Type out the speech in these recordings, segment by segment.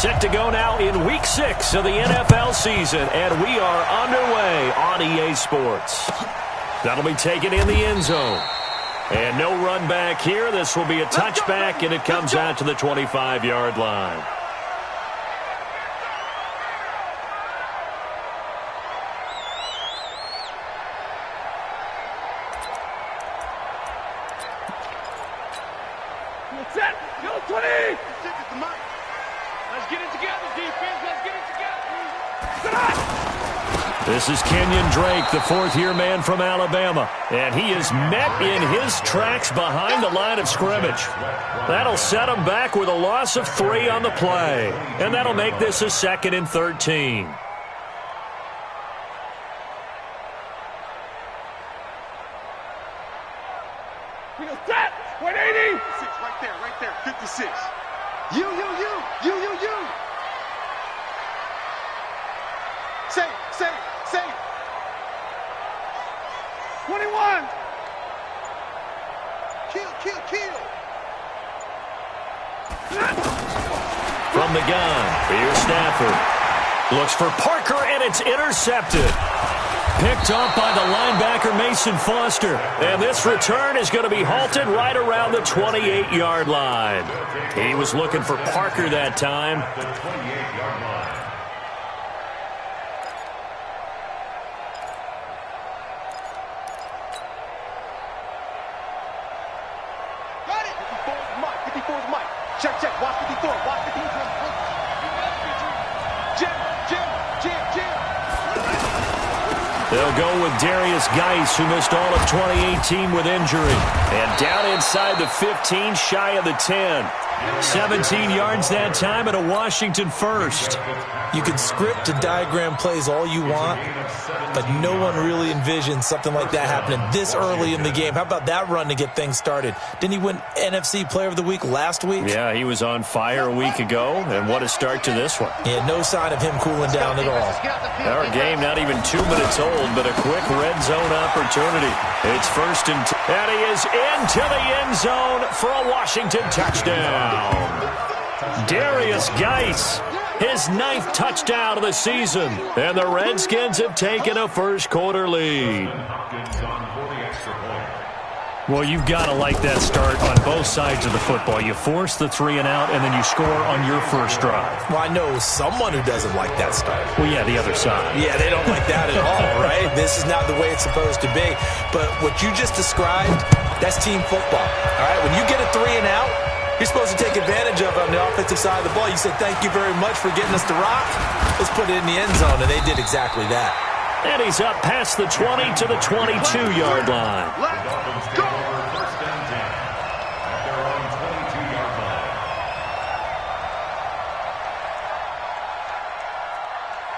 Set to go now in Week 6 of the NFL season, and we are underway on EA Sports. That'll be taken in the end zone. And no run back here. This will be a touchback, and it comes out to the 25-yard line. Set. Go 20. Let's get it together, defense. Let's get it together. This is Kenyon Drake, the fourth-year man from Alabama. And he is met in his tracks behind the line of scrimmage. That'll set him back with a loss of 3 on the play. And that'll make this a 2nd and 13. Set. 180. Right there, 56. You. Say. 21. Kill. From the gun, here's Stafford. Looks for Parker, and it's intercepted. Picked up by the linebacker, Mason Foster. And this return is going to be halted right around the 28-yard line. He was looking for Parker that time. Got it. 54 is Mike. Check. Watch 54. Watch 54. Jim. They'll go with Darius Geis, who missed all of 2018 with injury. And down inside the 15, shy of the 10. 17 yards that time and a Washington first. You can script and diagram plays all you want, but no one really envisions something like that happening this early in the game. How about that run to get things started? Didn't he win NFC Player of the Week last week? Yeah, he was on fire a week ago, and what a start to this one. Yeah, no sign of him cooling down at all. Our game not even 2 minutes old, but a quick red zone opportunity. It's 1st and 10, and he is into the end zone for a Washington touchdown. Darius Geis, his 9th touchdown of the season, and the Redskins have taken a first-quarter lead. Well, you've got to like that start on both sides of the football. You force the 3 and out, and then you score on your first drive. Well, I know someone who doesn't like that start. Well, yeah, the other side. Yeah, they don't like that at all, right? This is not the way it's supposed to be. But what you just described, that's team football, all right? When you get a 3 and out, you're supposed to take advantage of it on the offensive side of the ball. You said, thank you very much for getting us to rock. Let's put it in the end zone, and they did exactly that. And he's up past the 20 to the 22-yard line. Let's go.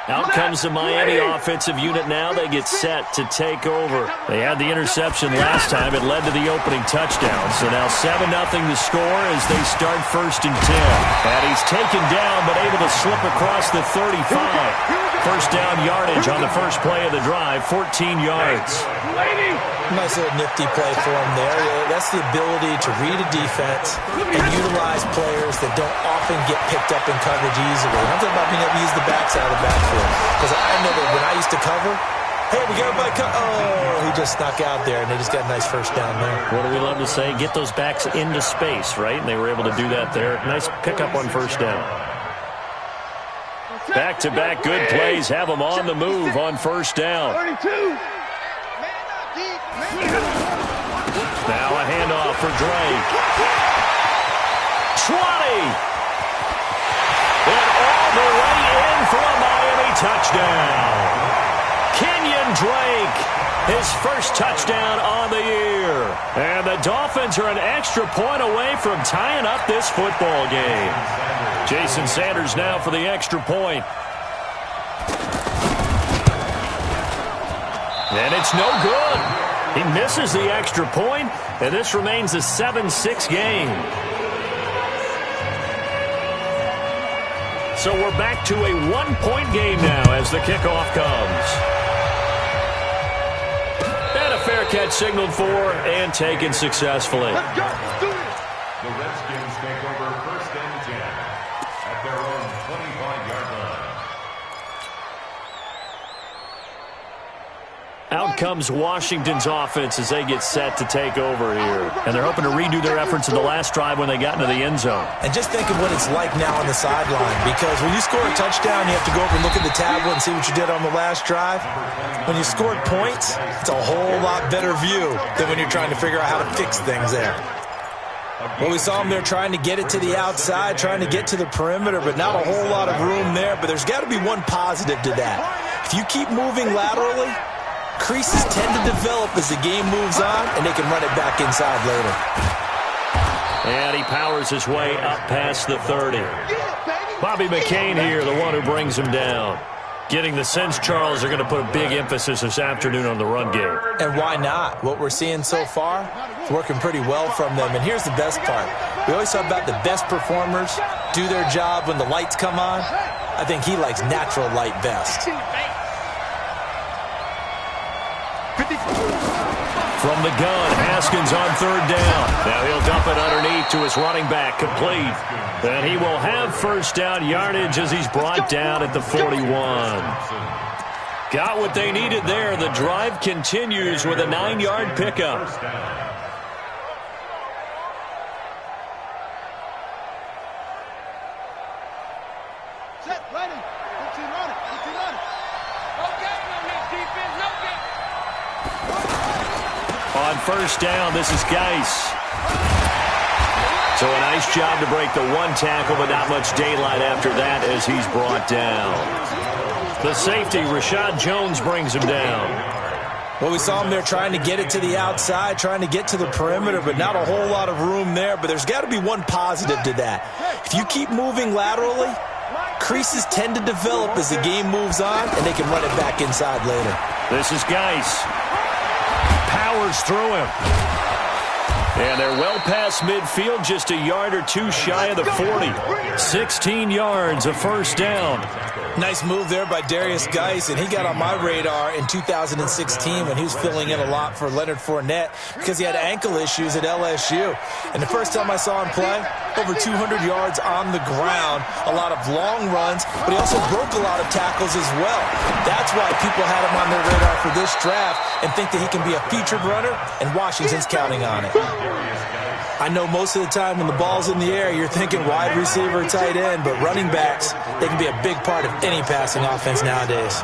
Out comes the Miami offensive unit now. They get set to take over. They had the interception last time. It led to the opening touchdown. So now 7-0 the score as they start 1st and 10. And he's taken down but able to slip across the 35. First down yardage on the first play of the drive, 14 yards. Nice little nifty play for him there. That's the ability to read a defense and utilize players that don't often get picked up in coverage easily. I'm talking about being able to use the backside of the backfield. Because I know that when I used to cover, hey, we got everybody he just snuck out there, and they just got a nice first down there. What do we love to say? Get those backs into space, right? And they were able to do that there. Nice pickup on first down. Back-to-back good plays have them on the move on first down. 32. Now a handoff for Drake. 20. And all the way in for a Miami touchdown. Kenyon Drake, his first touchdown on the year. And the Dolphins are an extra point away from tying up this football game. Jason Sanders now for the extra point. And it's no good. He misses the extra point, and this remains a 7-6 game. So we're back to a 1-point game now as the kickoff comes. And a fair catch signaled for and taken successfully. Let's go. Let's do it. The Redskins take over 1st and 10 at their own 25-yard line. Out comes Washington's offense as they get set to take over here. And they're hoping to redo their efforts in the last drive when they got into the end zone. And just think of what it's like now on the sideline, because when you score a touchdown, you have to go over and look at the tablet and see what you did on the last drive. When you scored points, it's a whole lot better view than when you're trying to figure out how to fix things there. Well, we saw them there trying to get it to the outside, trying to get to the perimeter, but not a whole lot of room there. But there's got to be one positive to that. If you keep moving laterally, creases tend to develop as the game moves on, and they can run it back inside later. And he powers his way up past the 30. Bobby McCain here, the one who brings him down. Getting the sense, Charles, they're going to put a big emphasis this afternoon on the run game. And why not? What we're seeing so far is working pretty well from them. And here's the best part. We always talk about the best performers do their job when the lights come on. I think he likes natural light best. From the gun, Haskins on third down. Now he'll dump it underneath to his running back, complete. And he will have first down yardage as he's brought down at the 41. Got what they needed there. The drive continues with a 9-yard pickup. Set, ready. 15 on it. 15 on it. No game on this defense. No game. On first down, this is Geis. So a nice job to break the one tackle, but not much daylight after that as he's brought down. The safety, Rashad Jones, brings him down. Well, we saw him there trying to get it to the outside, trying to get to the perimeter, but not a whole lot of room there. But there's got to be one positive to that. If you keep moving laterally, creases tend to develop as the game moves on, and they can run it back inside later. This is Geis. Powers through him. And they're well past midfield, just a yard or two shy of the 40. 16 yards, a first down. Nice move there by Darius Geis, and he got on my radar in 2016 when he was filling in a lot for Leonard Fournette because he had ankle issues at LSU. And the first time I saw him play, over 200 yards on the ground, a lot of long runs, but he also broke a lot of tackles as well. That's why people had him on their radar for this draft and think that he can be a featured runner, and Washington's counting on it. I know most of the time when the ball's in the air, you're thinking wide receiver, tight end, but running backs, they can be a big part of any passing offense nowadays.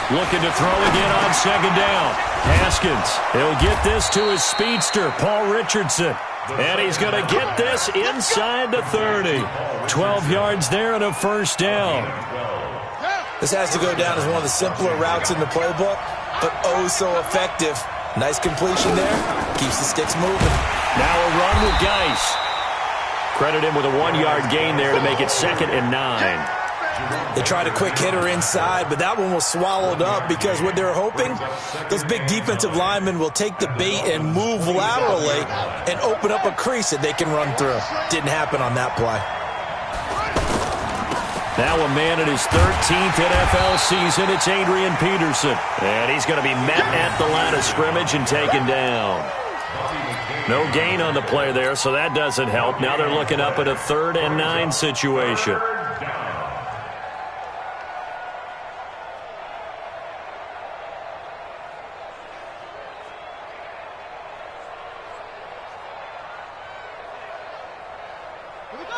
Looking to throw again on second down. Haskins, he'll get this to his speedster, Paul Richardson. And he's going to get this inside the 30. 12 yards there and a first down. This has to go down as one of the simpler routes in the playbook, but oh so effective. Nice completion there. Keeps the sticks moving. Now a run with Geis. Credit him with a 1-yard gain there to make it 2nd and 9. They tried a quick hitter inside, but that one was swallowed up because what they're hoping, those big defensive linemen will take the bait and move laterally and open up a crease that they can run through. Didn't happen on that play. Now a man in his 13th NFL season, it's Adrian Peterson. And he's going to be met at the line of scrimmage and taken down. No gain on the play there, so that doesn't help. Now they're looking up at a 3rd and 9 situation.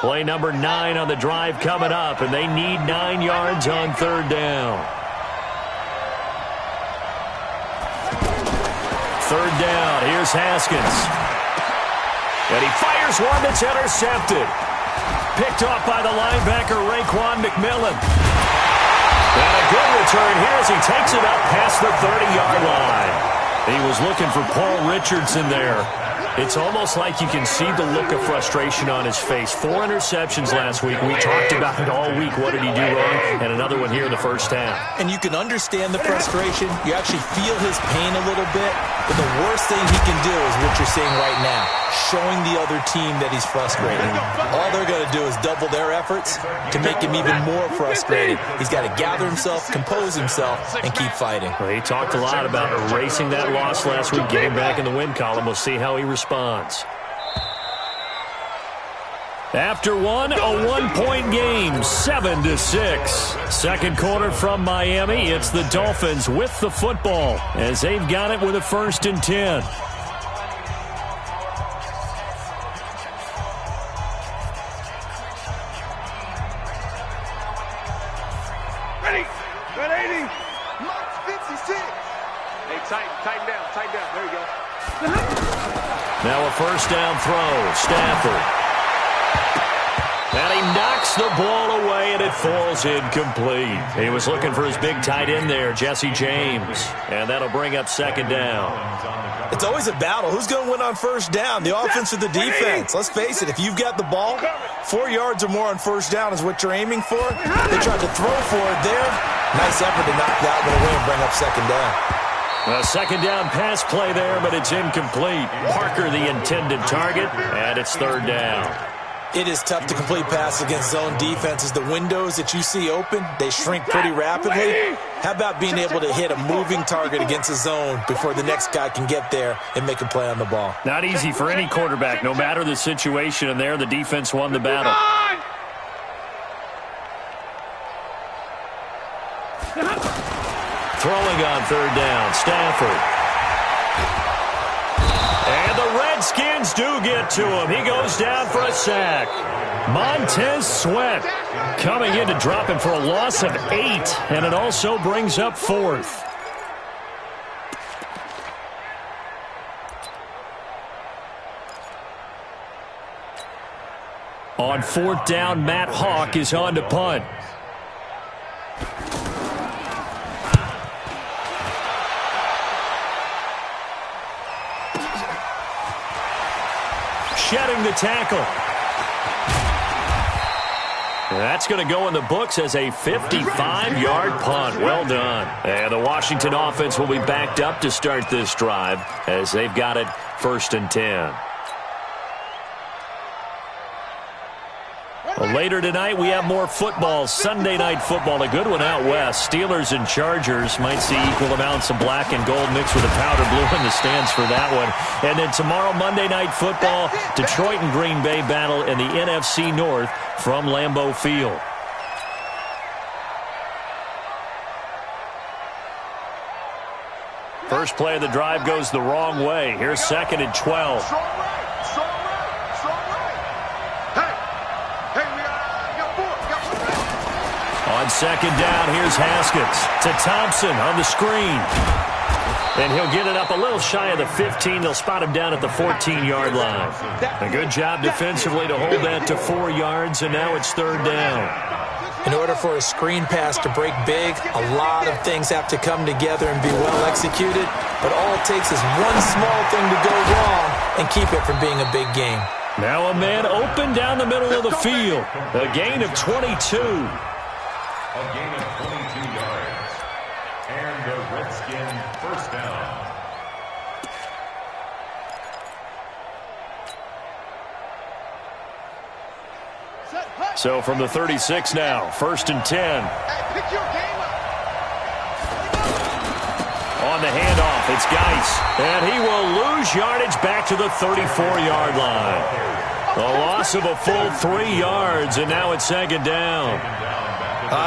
Play number 9 on the drive coming up, and they need 9 yards on 3rd down. 3rd down, here's Haskins. And he fires one that's intercepted. Picked off by the linebacker, Raekwon McMillan. And a good return here as he takes it up past the 30-yard line. He was looking for Paul Richardson there. It's almost like you can see the look of frustration on his face. 4 interceptions last week. We talked about it all week. What did he do wrong? And another one here in the first half. And you can understand the frustration. You actually feel his pain a little bit. But the worst thing he can do is what you're seeing right now, showing the other team that he's frustrated. All they're going to do is double their efforts to make him even more frustrated. He's got to gather himself, compose himself, and keep fighting. Well, he talked a lot about erasing that loss last week, getting back in the win column. We'll see how he responds. After one, a one-point game, 7-6. Second quarter from Miami. It's the Dolphins with the football as they've got it with a 1st and 10. Ready. 180. March 56. Hey, tighten down. There you go. Now a 1st down throw. Stafford. And he knocks the ball away, and it falls incomplete. He was looking for his big tight end there, Jesse James. And that'll bring up 2nd down. It's always a battle. Who's going to win on 1st down, the offense or the defense? Let's face it, if you've got the ball, 4 yards or more on 1st down is what you're aiming for. They tried to throw for it there. Nice effort to knock that one away and bring up 2nd down. A 2nd down pass play there, but it's incomplete. Parker the intended target, and it's 3rd down. It is tough to complete passes against zone defenses. The windows that you see open, they shrink pretty rapidly. How about being able to hit a moving target against a zone before the next guy can get there and make a play on the ball? Not easy for any quarterback, no matter the situation, and there the defense won the battle. Throwing on 3rd down, Stafford. And the Redskins do get to him. He goes down for a sack. Montez Sweat coming in to drop him for a loss of 8, and it also brings up 4th. On 4th down, Matt Hawk is on to punt. Shedding the tackle. That's going to go in the books as a 55-yard punt. Well done. And the Washington offense will be backed up to start this drive as they've got it 1st and 10. Well, later tonight, we have more football. Sunday night football, a good one out west. Steelers and Chargers might see equal amounts of black and gold mixed with a powder blue in the stands for that one. And then tomorrow, Monday night football, Detroit and Green Bay battle in the NFC North from Lambeau Field. First play of the drive goes the wrong way. Here's 2nd and 12. On 2nd down, here's Haskins to Thompson on the screen. And he'll get it up a little shy of the 15. They'll spot him down at the 14-yard line. A good job defensively to hold that to 4 yards, and now it's 3rd down. In order for a screen pass to break big, a lot of things have to come together and be well executed. But all it takes is one small thing to go wrong and keep it from being a big game. Now a man open down the middle of the field. A gain of 22. A gain of 22 yards. And the Redskin 1st down. So from the 36 now, 1st and 10. On the handoff, it's Geis. And he will lose yardage back to the 34-yard line. A loss of a full 3 yards, and now it's 2nd down.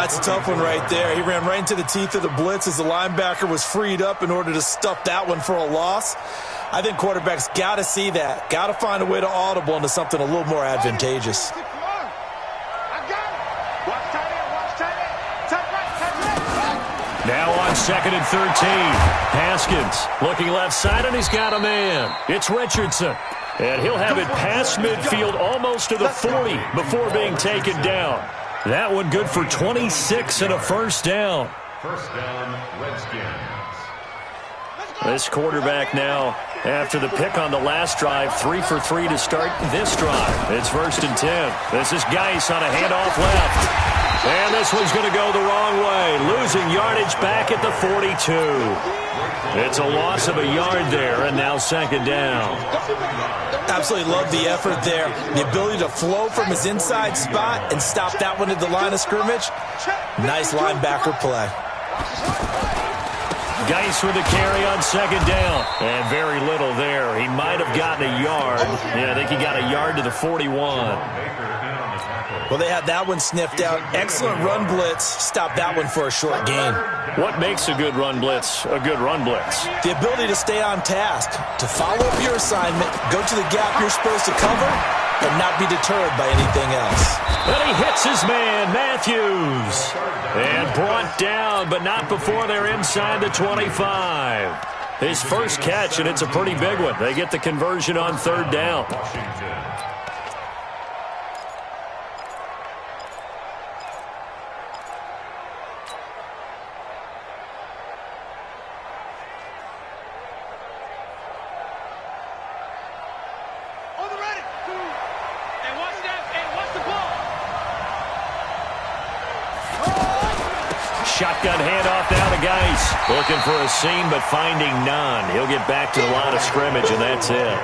It's a tough one right there. He ran right into the teeth of the blitz as the linebacker was freed up in order to stuff that one for a loss. I think quarterbacks got to see that. Got to find a way to audible into something a little more advantageous. Now on 2nd and 13. Haskins looking left side, and he's got a man. It's Richardson. And he'll have it past midfield almost to the 40 before being taken down. That one good for 26 and a 1st down. 1st down, Redskins. This quarterback now, after the pick on the last drive, 3 for 3 to start this drive. It's 1st and 10. This is Geis on a handoff left. And this one's going to go the wrong way, losing yardage back at the 42. It's a loss of a yard there, and now 2nd down. Absolutely love the effort there. The ability to flow from his inside spot and stop that one at the line of scrimmage. Nice linebacker play. Geis with the carry on second down. And very little there. He might have gotten a yard. Yeah, I think he got a yard to the 41. Well, they had that one sniffed out. Excellent run blitz. Stopped that one for a short gain. What makes a good run blitz a good run blitz? The ability to stay on task, to follow up your assignment, go to the gap you're supposed to cover, but not be deterred by anything else. And he hits his man, Matthews. And brought down, but not before they're inside the 25. His first catch, and it's a pretty big one. They get the conversion on third down. Shotgun handoff now to Geis. Looking for a seam, but finding none. He'll get back to the line of scrimmage, and that's it.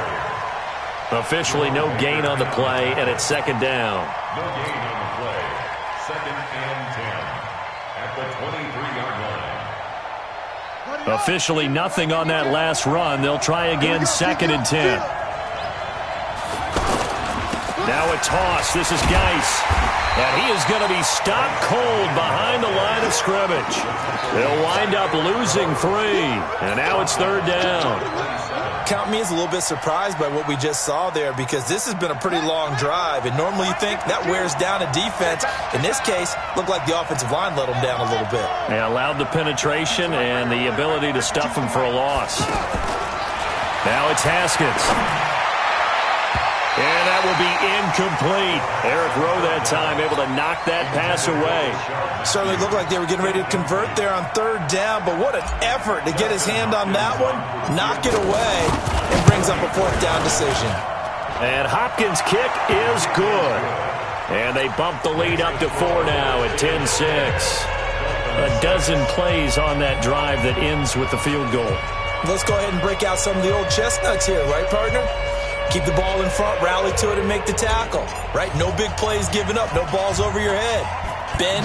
Officially no gain on the play, and it's second down. No gain on the play. Second and 10 at the 23-yard line. Officially nothing on that last run. They'll try again, second and 10. Now a toss. This is Geis. And he is going to be stopped cold behind the line of scrimmage. They'll wind up losing 3. And now it's third down. Count me as a little bit surprised by what we just saw there, because this has been a pretty long drive. And normally you think that wears down a defense. In this case, looked like the offensive line let them down a little bit. They allowed the penetration and the ability to stuff them for a loss. Now it's Haskins. And that will be incomplete. Eric Rowe that time able to knock that pass away. Certainly looked like they were getting ready to convert there on third down, but what an effort to get his hand on that one, knock it away, and brings up a fourth down decision. And Hopkins' kick is good. And they bump the lead up to 4 now at 10-6. A dozen plays on that drive that ends with the field goal. Let's go ahead and break out some of the old chestnuts here, right, partner? Keep the ball in front, rally to it, and make the tackle. Right? No big plays given up. No balls over your head. Bend,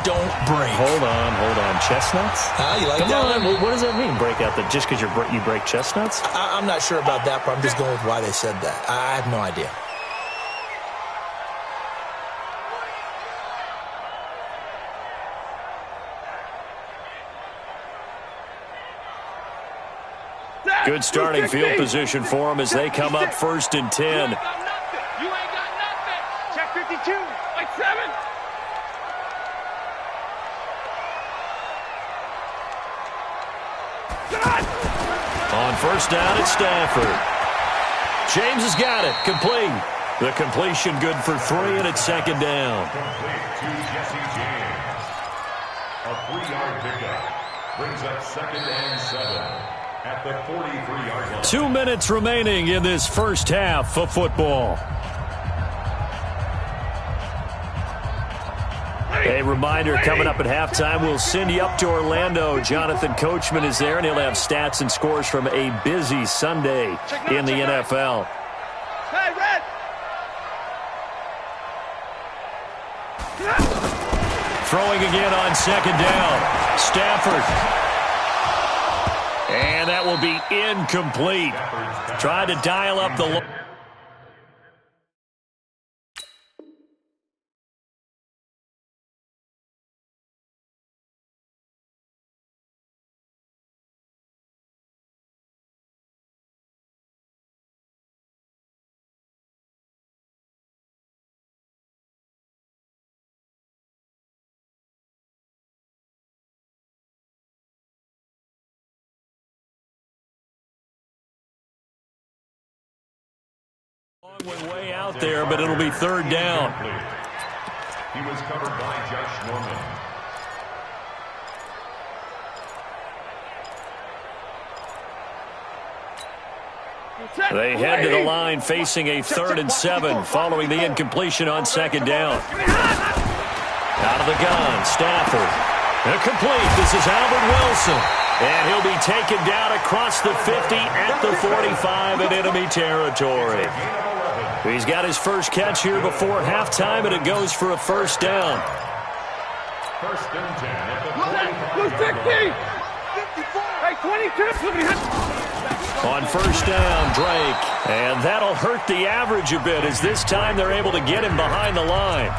don't break. Hold on. Chestnuts? You like Come that? on. What does that mean, break out? Just because you break chestnuts? I'm not sure about that, but I'm just going with why they said that. I have no idea. Good starting field position for them as they come up first and 10. You ain't got nothing. Check 52. Like 7. On first down, it's Stafford. James has got it. Complete. The completion good for 3, and it's second down. Complete to Jesse James. A 3-yard pickup brings up second and 7. At the 43-yard line. 2 minutes remaining in this first half of football. A reminder, coming up at halftime, we'll send you up to Orlando. Jonathan Coachman is there, and he'll have stats and scores from a busy Sunday in the NFL. Hey, Red. Throwing again on second down. Stafford. And that will be incomplete. Tried to dial up the... Went way out there, but it'll be third down. He was covered by Josh Norman. They head to the line facing a 3rd and 7 following the incompletion on second down. Out of the gun, Stafford. Incomplete. This is Albert Wilson. And he'll be taken down across the 50 at the 45 in enemy territory. He's got his first catch here before halftime, and it goes for a first down. First and 10 at the 45-yard line. Hey, 22. On first down, Drake. And that'll hurt the average a bit as this time they're able to get him behind the line.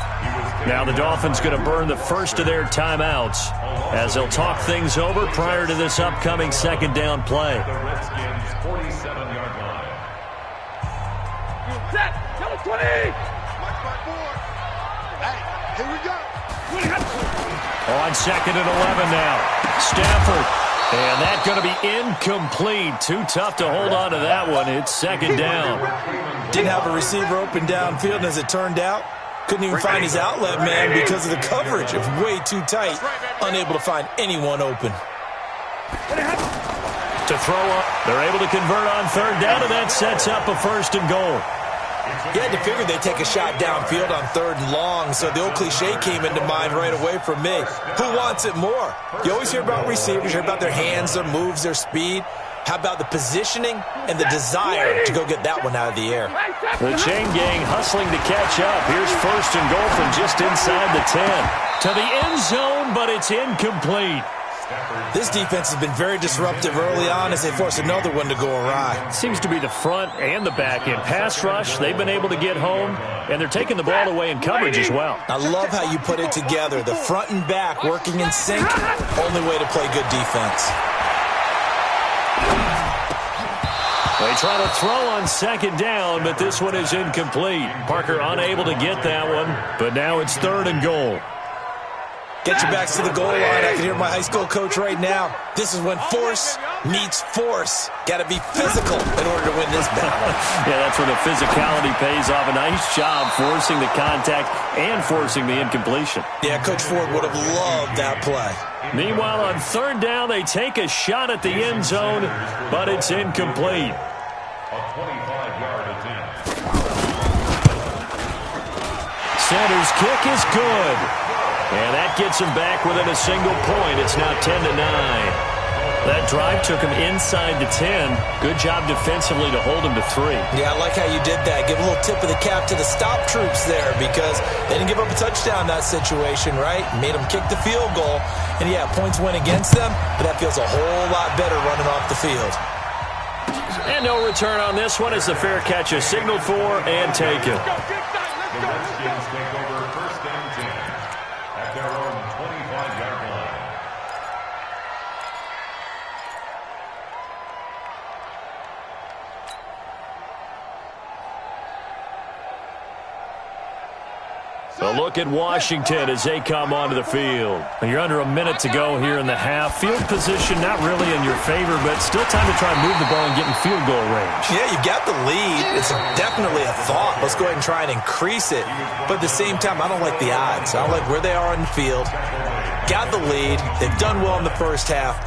Now the Dolphins going to burn the first of their timeouts as they'll talk things over prior to this upcoming second down play. The Redskins' 47-yard line. Set. Number 20. Hey, here we go. On second and 11 now. Stafford. And that's going to be incomplete. Too tough to hold on to that one. It's second down. Didn't have a receiver open downfield, and as it turned out, couldn't even find his outlet man because of the coverage. It was way too tight. Unable to find anyone open. To throw up. They're able to convert on third down, and that sets up a first and goal. You had to figure they'd take a shot downfield on third and long, so the old cliche came into mind right away for me. Who wants it more? You always hear about receivers, you hear about their hands, their moves, their speed. How about the positioning and the desire to go get that one out of the air? The chain gang hustling to catch up. Here's first and goal from just inside the 10. To the end zone, but it's incomplete. This defense has been very disruptive early on as they force another one to go awry. Seems to be the front and the back end. Pass rush, they've been able to get home, and they're taking the ball away in coverage as well. I love how you put it together. The front and back working in sync. Only way to play good defense. They try to throw on second down, but this one is incomplete. Parker unable to get that one, but now it's third and goal. Get your backs to the goal line. I can hear my high school coach right now. This is when force meets force. Got to be physical in order to win this battle. Yeah, that's where the physicality pays off. A nice job forcing the contact and forcing the incompletion. Yeah, Coach Ford would have loved that play. Meanwhile, on third down, they take a shot at the end zone, but it's incomplete. A 25-yard attempt. Center's kick is good. And that gets him back within a single point. It's now 10-9. That drive took him inside the 10. Good job defensively to hold him to 3. Yeah, I like how you did that. Give a little tip of the cap to the stop troops there because they didn't give up a touchdown in that situation, right? Made them kick the field goal. And, yeah, points went against them, but that feels a whole lot better running off the field. And no return on this one as the fair catch is signaled for and taken. The Redskins take over first and 10 at their own 25-yard line. A look at Washington as they come onto the field. You're under a minute to go here in the half. Field position not really in your favor, but still time to try and move the ball and get in field goal range. Yeah, you got the lead. It's definitely a thought. Let's go ahead and try and increase it. But at the same time, I don't like the odds. I don't like where they are on the field. Got the lead. They've done well in the first half.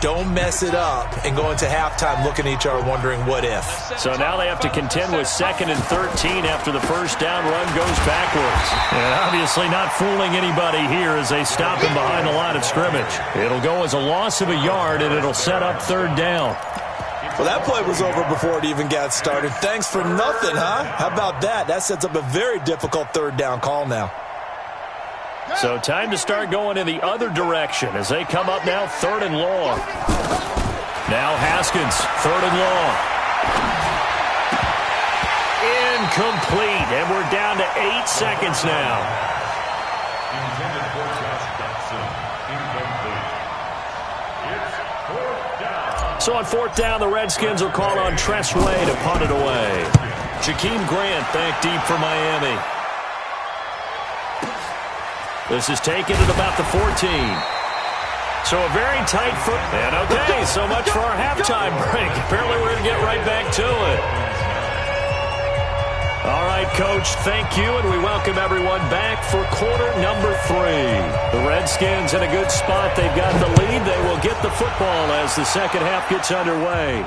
Don't mess it up and go into halftime looking at each other wondering what if. So now they have to contend with 2nd and 13 after the first down run goes backwards. And obviously not fooling anybody here as they stop him behind the line of scrimmage. It'll go as a loss of a yard, and it'll set up third down. Well, that play was over before it even got started. Thanks for nothing, huh? How about that? That sets up a very difficult third down call now. So time to start going in the other direction as they come up now 3rd and long. Now Haskins, 3rd and long. Incomplete, and we're down to 8 seconds now. Intended for Josh Dotson. Incomplete. It's 4th down. So on 4th down, the Redskins will call on Tress Way to punt it away. Jakeem Grant back deep for Miami. This is taken at about the 14. So a very tight foot. And okay, so much for our halftime break. Apparently we're going to get right back to it. All right, Coach, thank you, and we welcome everyone back for quarter number 3. The Redskins in a good spot. They've got the lead. They will get the football as the second half gets underway.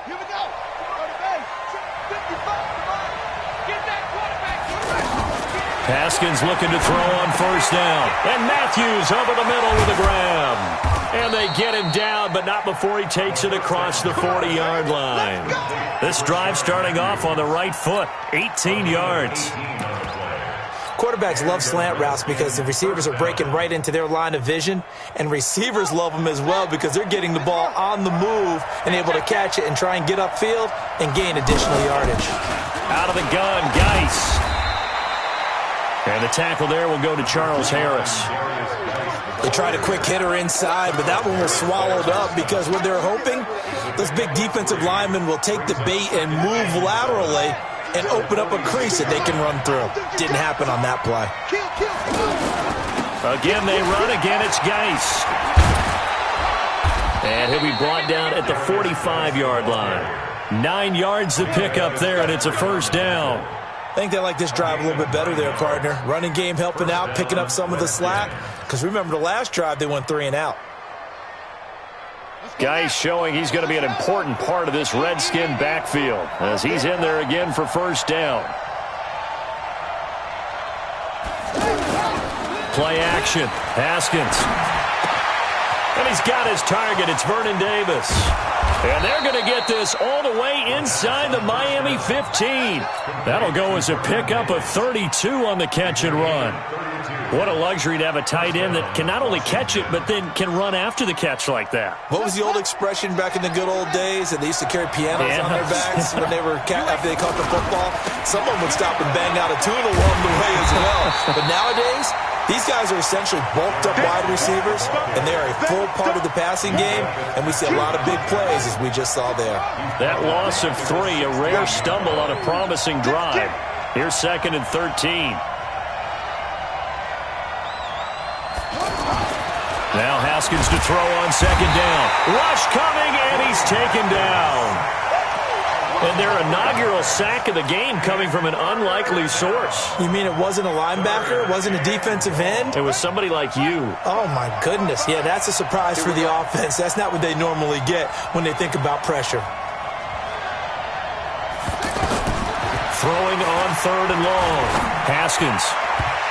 Here we go. Go to base. 55. Get that quarterback. Haskins looking to throw on first down. And Matthews over the middle with a grab. And they get him down, but not before he takes it across the 40-yard line. This drive starting off on the right foot, 18 yards. Quarterbacks love slant routes because the receivers are breaking right into their line of vision, and receivers love them as well because they're getting the ball on the move and able to catch it and try and get upfield and gain additional yardage. Out of the gun, Geis. And the tackle there will go to Charles Harris. They tried a quick hitter inside, but that one was swallowed up because what they're hoping, those big defensive linemen will take the bait and move laterally and open up a crease that they can run through. Didn't happen on that play. Again, they run. Again, it's Geis. And he'll be brought down at the 45-yard line. 9 yards to pick up there, and it's a first down. I think they like this drive a little bit better there, partner. Running game helping out, picking up some of the slack. Because remember, the last drive, they went 3 and out. Geis showing he's going to be an important part of this Redskin backfield as he's in there again for first down. Play action. Haskins. And he's got his target. It's Vernon Davis. And they're going to get this all the way inside the Miami 15. That'll go as a pickup of 32 on the catch and run. What a luxury to have a tight end that can not only catch it, but then can run after the catch like that. What was the old expression back in the good old days? That they used to carry pianos on their backs when they were after they caught the football. Someone would stop and bang out a tune along the way as well. But nowadays, these guys are essentially bulked up wide receivers, and they are a full part of the passing game, and we see a lot of big plays as we just saw there. That loss of 3, a rare stumble on a promising drive. Here's 2nd and 13. Now Haskins to throw on 2nd down. Rush coming, and he's taken down. And their inaugural sack of the game coming from an unlikely source. You mean it wasn't a linebacker? It wasn't a defensive end? It was somebody like you. Oh, my goodness. Yeah, that's a surprise for the offense. That's not what they normally get when they think about pressure. Throwing on 3rd and long. Haskins.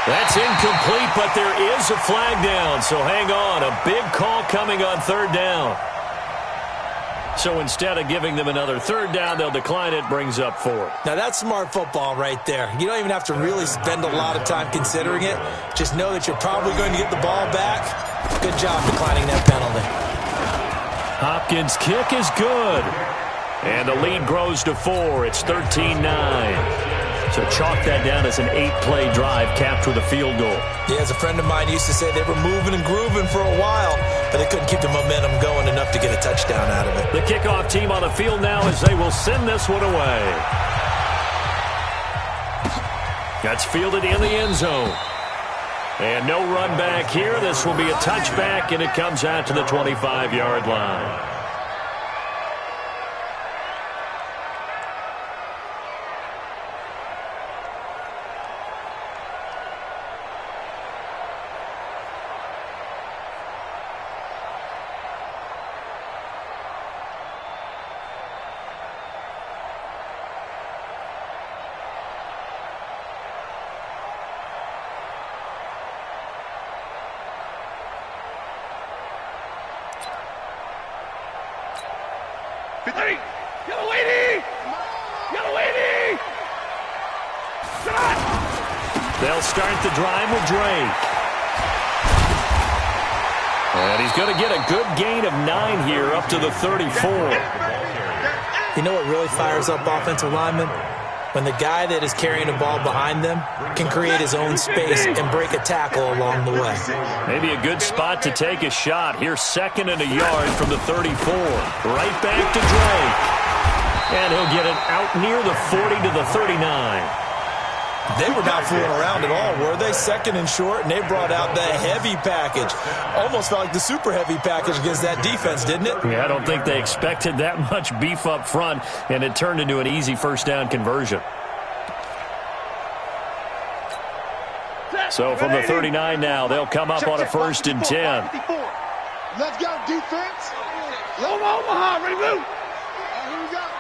That's incomplete, but there is a flag down, so hang on. A big call coming on 3rd down. So instead of giving them another 3rd down, they'll decline it, brings up 4th. Now, that's smart football right there. You don't even have to really spend a lot of time considering it. Just know that you're probably going to get the ball back. Good job declining that penalty. Hopkins' kick is good. And the lead grows to 4. It's 13-9. So chalk that down as an 8-play drive capped with a field goal. Yeah, as a friend of mine used to say, they were moving and grooving for a while, but they couldn't keep the momentum going enough to get a touchdown out of it. The kickoff team on the field now as they will send this one away. That's fielded in the end zone. And no run back here. This will be a touchback, and it comes out to the 25-yard line. They'll start the drive with Drake. And he's going to get a good gain of 9 here up to the 34. You know what really fires up offensive linemen? When the guy that is carrying the ball behind them can create his own space and break a tackle along the way. Maybe a good spot to take a shot. Here's 2nd and a yard from the 34. Right back to Drake. And he'll get it out near the 40 to the 39. They were not fooling around at all, were they? 2nd and short, and they brought out the heavy package. Almost felt like the super heavy package against that defense, didn't it? Yeah, I don't think they expected that much beef up front, and it turned into an easy first down conversion. So from the 39 now, they'll come up on a 1st and 10. Let's go, defense. Omaha, ready, move. Here we go.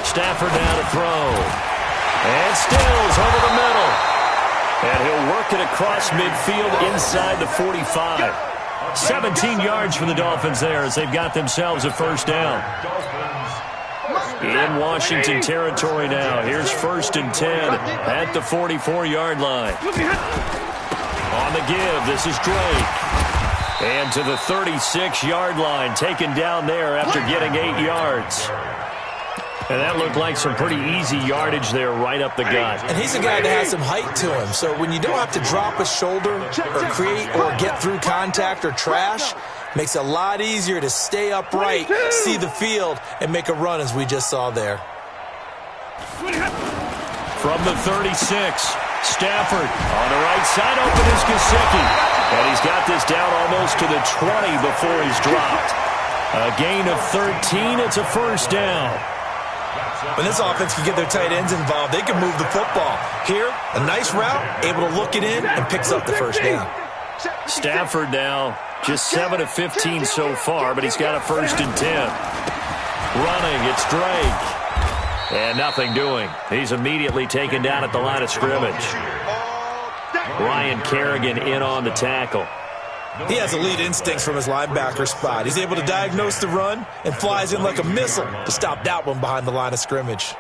Stafford now to throw. And Stills over the middle. And he'll work it across midfield inside the 45. 17 yards for the Dolphins there as they've got themselves a first down. In Washington territory now. Here's 1st and 10 at the 44-yard line. On the give, this is Drake. And to the 36-yard line, taken down there after getting 8 yards. And that looked like some pretty easy yardage there right up the gut. And he's a guy that has some height to him. So when you don't have to drop a shoulder or create or get through contact or trash, makes it a lot easier to stay upright, see the field, and make a run as we just saw there. From the 36, Stafford on the right side, open is Gesicki. And he's got this down almost to the 20 before he's dropped. A gain of 13, it's a first down. When this offense can get their tight ends involved, they can move the football. Here, a nice route, able to look it in, and picks up the first down. Stafford now just 7 of 15 so far, but he's got a 1st and 10. Running, it's Drake. And nothing doing. He's immediately taken down at the line of scrimmage. Ryan Kerrigan in on the tackle. He has elite instincts from his linebacker spot. He's able to diagnose the run and flies in like a missile to stop that one behind the line of scrimmage.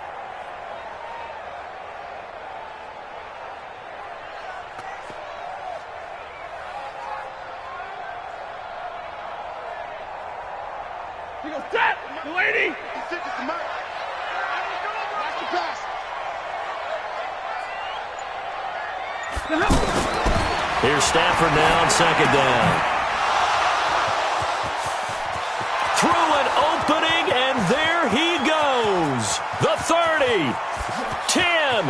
He goes, that, lady! Watch the pass. Here's Stafford now on 2nd down. Through an opening, and there he goes. The 30, 10,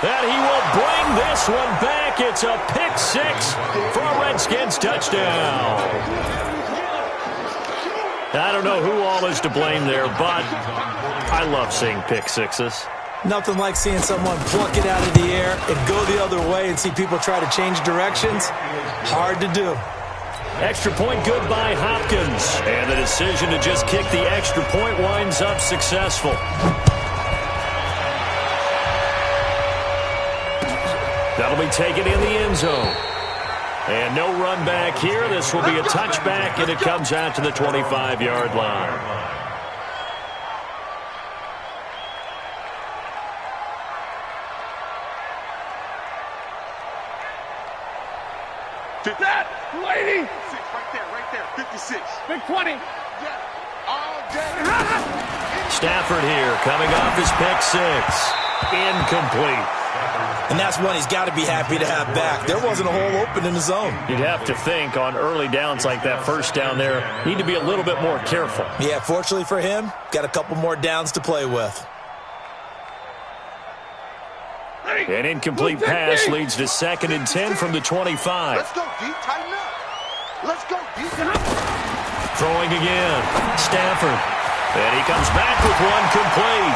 and he will bring this one back. It's a pick 6 for a Redskins touchdown. I don't know who all is to blame there, but I love seeing pick sixes. Nothing like seeing someone pluck it out of the air and go the other way and see people try to change directions. Hard to do. Extra point good by Hopkins. And the decision to just kick the extra point winds up successful. That'll be taken in the end zone. And no run back here. This will be a touchback, and it comes out to the 25-yard line. That lady! Right there, 56. Big 20. Yeah, all day. Stafford here, coming off his pick 6. Incomplete. And that's one he's got to be happy to have back. There wasn't a hole open in the zone. You'd have to think on early downs like that first down there, need to be a little bit more careful. Yeah, fortunately for him, got a couple more downs to play with. An incomplete pass leads to 2nd and 10 from the 25. Let's go, D. Tighten up. Let's go, D. Throwing again. Stafford. And he comes back with one complete.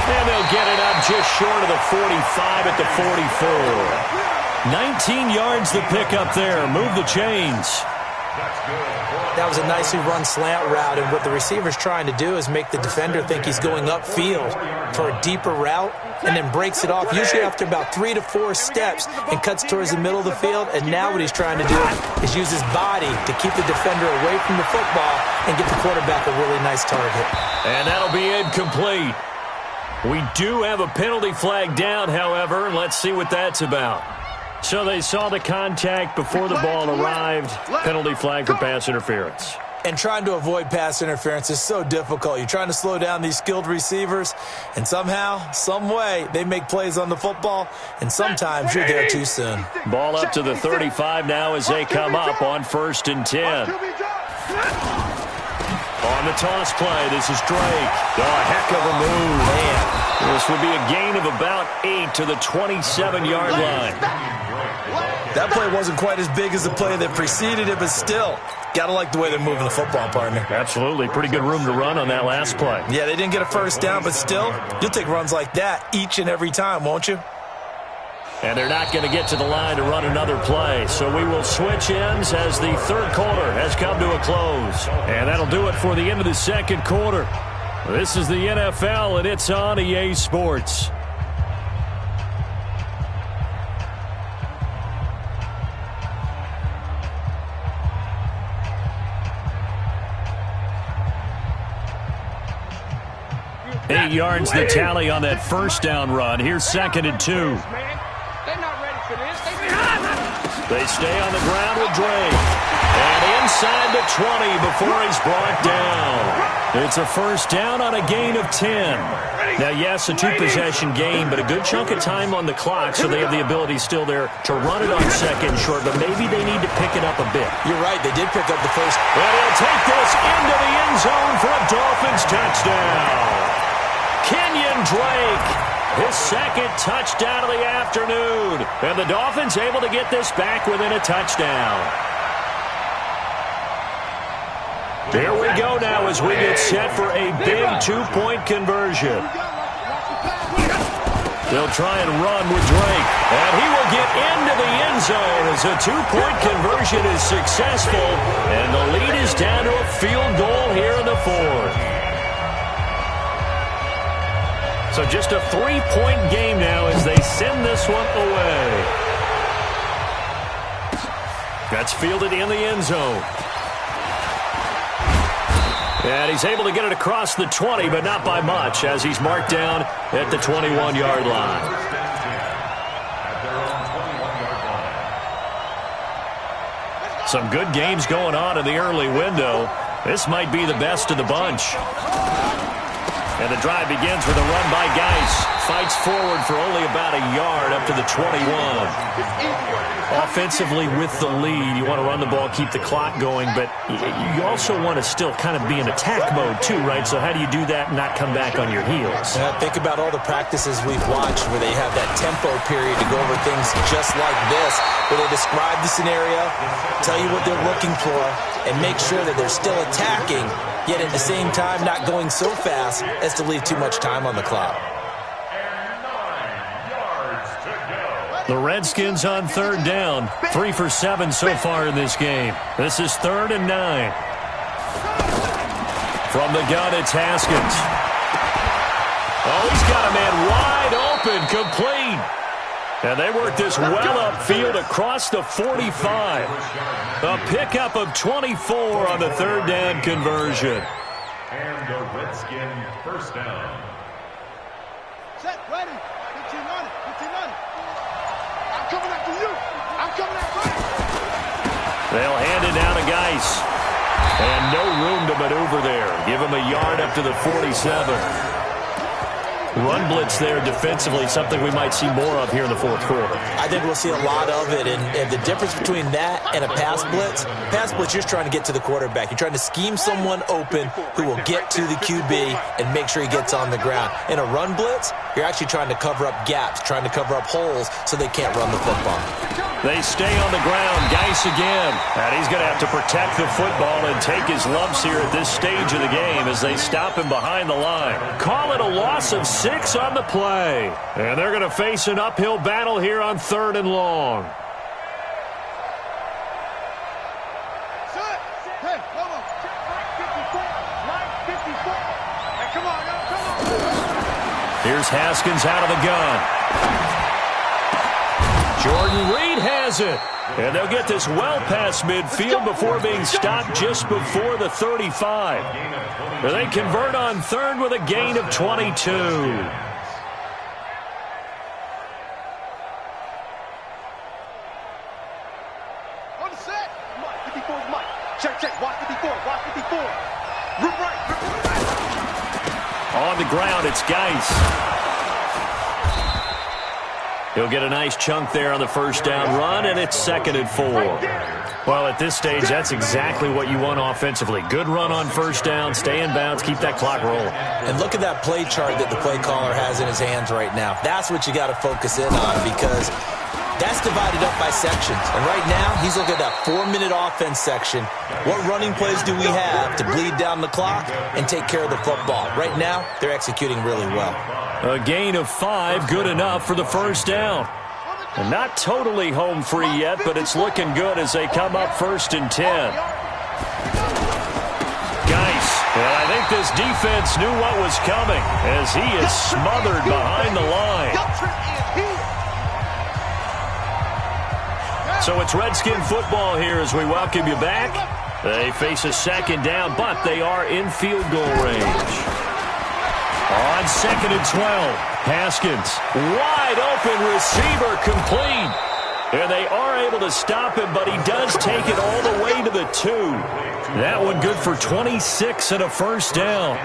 And they'll get it up just short of the 45 at the 44. 19 yards the pickup there. Move the chains. That was a nicely run slant route, and what the receiver's trying to do is make the defender think he's going upfield for a deeper route, and then breaks it off, usually after about 3 to 4 steps, and cuts towards the middle of the field. And now what he's trying to do is use his body to keep the defender away from the football and get the quarterback a really nice target. And that'll be incomplete. We do have a penalty flag down, however, and let's see what that's about. So they saw the contact before the ball arrived. Penalty flag for pass interference. And trying to avoid pass interference is so difficult. You're trying to slow down these skilled receivers, and somehow, some way, they make plays on the football, and sometimes you're there too soon. Ball up to the 35 now as they come up on 1st and 10. On the toss play, this is Drake. Oh, a heck of a move. Man, this would be a gain of about 8 to the 27-yard line. That play wasn't quite as big as the play that preceded it, but still, gotta like the way they're moving the football, partner. Absolutely. Pretty good room to run on that last play. Yeah, they didn't get a first down, but still, you'll take runs like that each and every time, won't you? And they're not going to get to the line to run another play. So we will switch ends as the third quarter has come to a close. And that'll do it for the end of the second quarter. This is the NFL, and it's on EA Sports. Eight yards the tally on that first down run. Here's 2nd and 2. They stay on the ground with Drake. And inside the 20 before he's brought down. It's a first down on a gain of 10. Now, yes, a two-possession game, but a good chunk of time on the clock, so they have the ability still there to run it on second short, but maybe they need to pick it up a bit. You're right. They did pick up the first. And he'll take this into the end zone for a Dolphins touchdown. Kenyon Drake, his second touchdown of the afternoon. And the Dolphins able to get this back within a touchdown. There we go now as we get set for a big two-point conversion. They'll try and run with Drake. And he will get into the end zone as a two-point conversion is successful. And the lead is down to a field goal here in the fourth. So just a 3-point game now as they send this one away. That's fielded in the end zone. And he's able to get it across the 20, but not by much, as he's marked down at the 21-yard line. Some good games going on in the early window. This might be the best of the bunch. And the drive begins with a run by Geis. Fights forward for only about a yard up to the 21. Offensively with the lead, you want to run the ball, keep the clock going, but you also want to still kind of be in attack mode too, right? So how do you do that and not come back on your heels? Think about all the practices we've watched where they have that tempo period to go over things just like this, where they describe the scenario, tell you what they're looking for, and make sure that they're still attacking, yet at the same time not going so fast as to leave too much time on the clock. The Redskins on third down. 3 for 7 so far in this game. This is 3rd and 9. From the gun, it's Haskins. Oh, he's got a man wide open, complete. And they work this well upfield across the 45. A pickup of 24 on the third down conversion. And the Redskin first down. Set, ready. 15 on it. 15 on it. I'm coming after you. I'm coming after you. They'll hand it down to Geis. And no room to maneuver there. Give him a yard up to the 47. Run blitz there defensively, something we might see more of here in the fourth quarter. I think we'll see a lot of it, and the difference between that and a pass blitz, you're just trying to get to the quarterback. You're trying to scheme someone open who will get to the QB and make sure he gets on the ground. In a run blitz, you're actually trying to cover up gaps, trying to cover up holes so they can't run the football. They stay on the ground. Geis again. And he's going to have to protect the football and take his lumps here at this stage of the game as they stop him behind the line. Call it a loss of 6 on the play. And they're going to face an uphill battle here on 3rd and long. Hey, hold on. Line 54. Hey, come on, yo, come on. Here's Haskins out of the gun. Jordan Reed has it. And they'll get this well past midfield before being stopped just before the 35. And they convert on 3rd with a gain of 22. On the set. Mike, 54 is Mike. Check. Watch 54. Watch 54. Root right. On the ground, it's Geis. He'll get a nice chunk there on the first down run, and it's 2nd and 4. Well, at this stage, that's exactly what you want offensively. Good run on first down, stay in bounds, keep that clock rolling. And look at that play chart that the play caller has in his hands right now. That's what you got to focus in on, because that's divided up by sections. And right now, he's looking at that 4-minute offense section. What running plays do we have to bleed down the clock and take care of the football? Right now, they're executing really well. A gain of 5, good enough for the first down. On the And not totally home free yet, but it's looking good as they come up 1st and 10. Geis, and I think this defense knew what was coming as he is smothered behind the line. So it's Redskin football here as we welcome you back. They face a 2nd down, but they are in field goal range. On 2nd and 12, Haskins, wide open receiver, complete. And they are able to stop him, but he does take it all the way to the 2. That one good for 26 and a 1st down.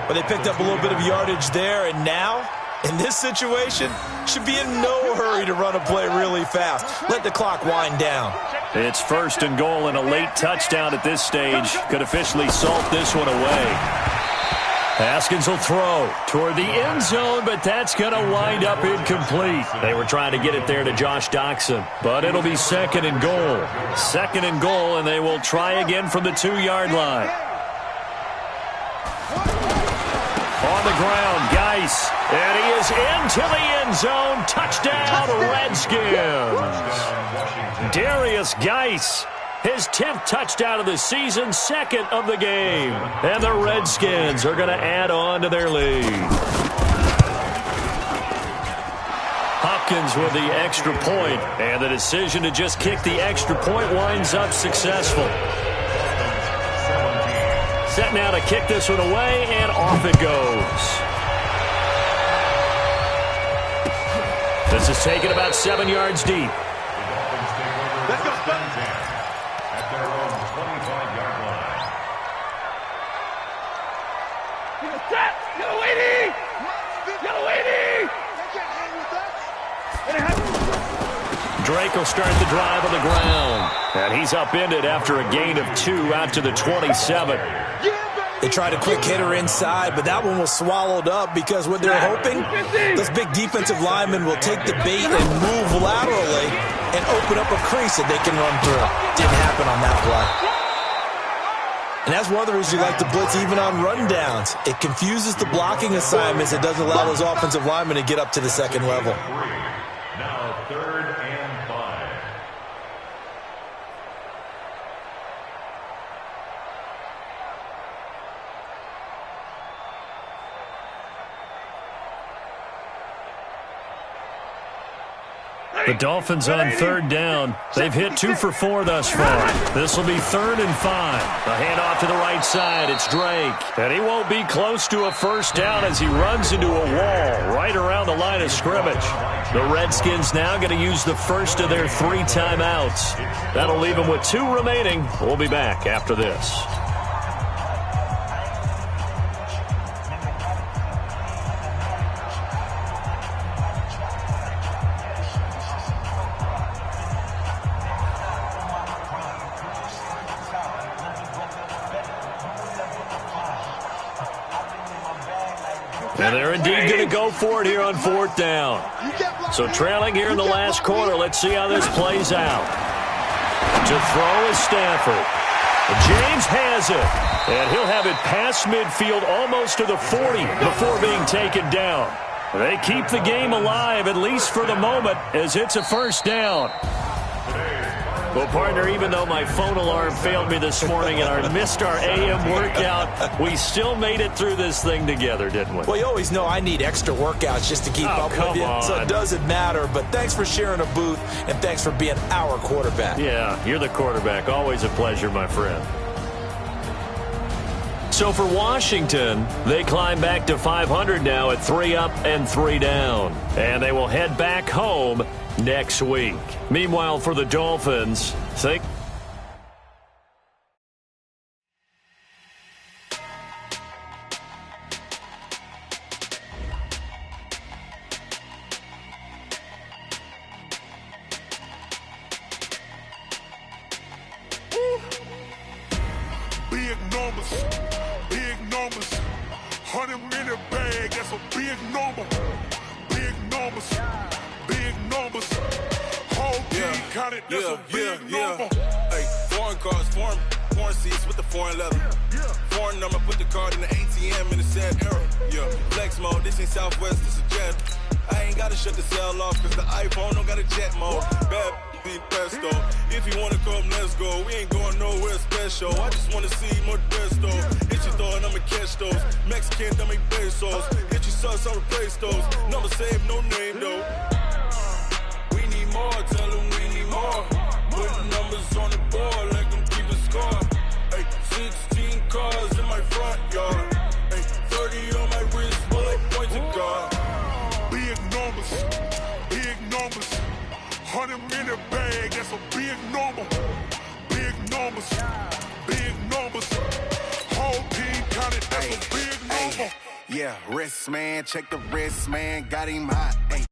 But they picked up a little bit of yardage there, and now, in this situation, should be in no hurry to run a play really fast. Let the clock wind down. It's 1st and goal, and a late touchdown at this stage could officially salt this one away. Haskins will throw toward the end zone, but that's going to wind up incomplete. They were trying to get it there to Josh Doxson, but it'll be 2nd and goal. 2nd and goal, and they will try again from the 2-yard line. On the ground, Geis, and he is into the end zone. Touchdown, Redskins. Darius Geis, his 10th touchdown of the season, 2nd of the game. And the Redskins are going to add on to their lead. Hopkins with the extra point, and the decision to just kick the extra point winds up successful. Set now to kick this one away, and off it goes. This is taken about 7 yards deep. Let's go, at their own 25-yard line. Yellow waiting! Yellow waiting! They can't hang with us. Drake will start the drive on the ground. And he's upended after a gain of 2 out to the 27. They tried a quick hitter inside, but that one was swallowed up because what they're hoping, this big defensive lineman will take the bait and move laterally and open up a crease that they can run through. Didn't happen on that play. And that's one of the reasons you like to blitz even on rundowns. It confuses the blocking assignments. It doesn't allow those offensive linemen to get up to the 2nd level. Now 3rd and 5. The Dolphins on 3rd down. They've hit 2 for 4 thus far. This will be 3rd and 5. The handoff to the right side. It's Drake. And he won't be close to a 1st down as he runs into a wall right around the line of scrimmage. The Redskins now going to use the first of their 3 timeouts. That'll leave them with 2 remaining. We'll be back after this. And they're indeed going to go for it here on 4th down. So trailing here in the last quarter, let's see how this plays out. To throw is Stafford. James has it. And he'll have it past midfield almost to the 40 before being taken down. They keep the game alive, at least for the moment, as it's a 1st down. Well, partner, even though my phone alarm failed me this morning and I missed our AM workout, we still made it through this thing together, didn't we? Well, you always know I need extra workouts just to keep up with you, so it doesn't matter. But thanks for sharing a booth, and thanks for being our quarterback. Yeah, you're the quarterback. Always a pleasure, my friend. So for Washington, they climb back to 500 now at 3 up and 3 down. And they will head back home next week. Meanwhile, for the Dolphins, think... Big numbers, 100 minute bag, that's a big number. Big numbers, whole team counted, that's a big number. Hey, foreign cars, foreign seats with the foreign leather. Foreign number, put the card in the ATM in the sad era. Yeah, flex mode, this ain't Southwest, this is Jet. I ain't got gotta shut the cell off, cause the iPhone don't got a jet mode. Bad be pesto. If you wanna come, let's go. We ain't going nowhere special. I just wanna see more desto. Hit your thought, I'ma catch those. Mexican, I make pesos. Hit your sus, I'll replace those. Number save, no name though. We need more, tell them we need more. Putting numbers on the board, like them keep a score. Ay, 16 cars in my front yard. Ay, 30 on my wrist, bullet points of God. Big numbers, big numbers. 100 in the bag, that's a big number. Big numbers, big numbers. Whole team counted, that's a big number. Yeah, wrist man, check the wrist man, got him hot. Ay.